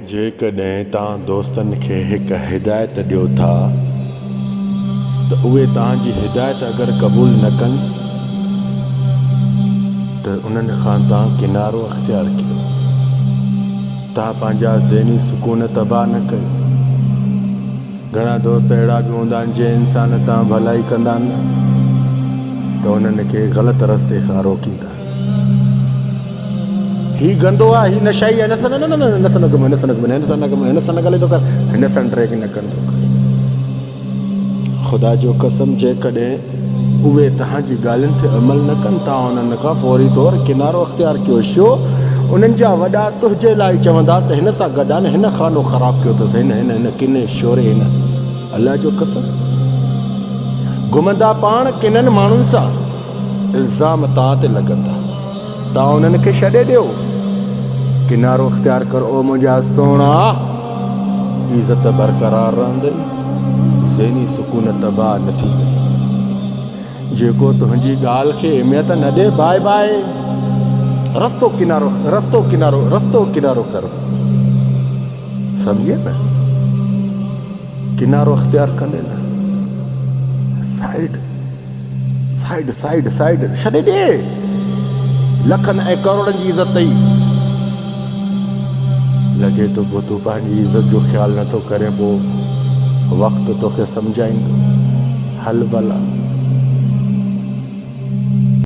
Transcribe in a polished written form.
जेकॾहिं तव्हां दोस्तनि खे हिकु हिदायत ॾियो था त उहे तव्हांजी हिदायत अगरि क़बूल न कनि त उन्हनि खां तव्हां किनारो अख़्तियार कयो। तव्हां पंहिंजा ज़हनी सुकून तबाह न कयो। घणा दोस्त अहिड़ा बि हूंदा आहिनि जंहिं इंसान सां भलाई कंदा आहिनि त उन्हनि खे ग़लति रस्ते खां रोकींदा। ही गंदो आहे, ही नशाई आहे, हिन सां न घुम, हिन सां न घुम, हिन सां न घुम, हिन सां न ॻाल्हाए थो कर, हिन सां ट्रैक न कंदो कर। ख़ुदा जो कसम, जेकॾहिं उहे तव्हांजी ॻाल्हियुनि ते अमल न कनि तव्हां उन्हनि खां फौरी तौरु किनारो अख़्तियार कयो। छो? उन्हनि जा वॾा तुंहिंजे लाइ चवंदा त हिन सां गॾु आहे न, हिन खानो ख़राबु कयो अथसि, हिन किने शोरे, हिन। अलाह जो कसम, घुमंदा पाण किननि माण्हुनि सां, इल्ज़ाम तव्हां ते लॻंदा। तव्हां उन्हनि खे छॾे ॾियो, किनारो अख़्तियार करो। ओ मुंहिंजा सुहिणा, इज़त बरक़रार रहंदई, ज़हनी सुकून तबाह न थींदई। जेको तुंहिंजी ॻाल्हि खे अहमियत न ॾे, बाए बाए, रस्तो किनारो, रस्तो किनारो, रस्तो किनारो कर। सम्झे न? किनारो अख़्तियार कंदे न, साइड साइड साइड साइड छॾे ॾे। लखनि ऐं करोड़नि जी इज़त अथई, लॻे थो पोइ तूं पंहिंजी इज़त जो ख़्यालु नथो करे, पोइ वक़्तु तोखे सम्झाईंदो। हल भला।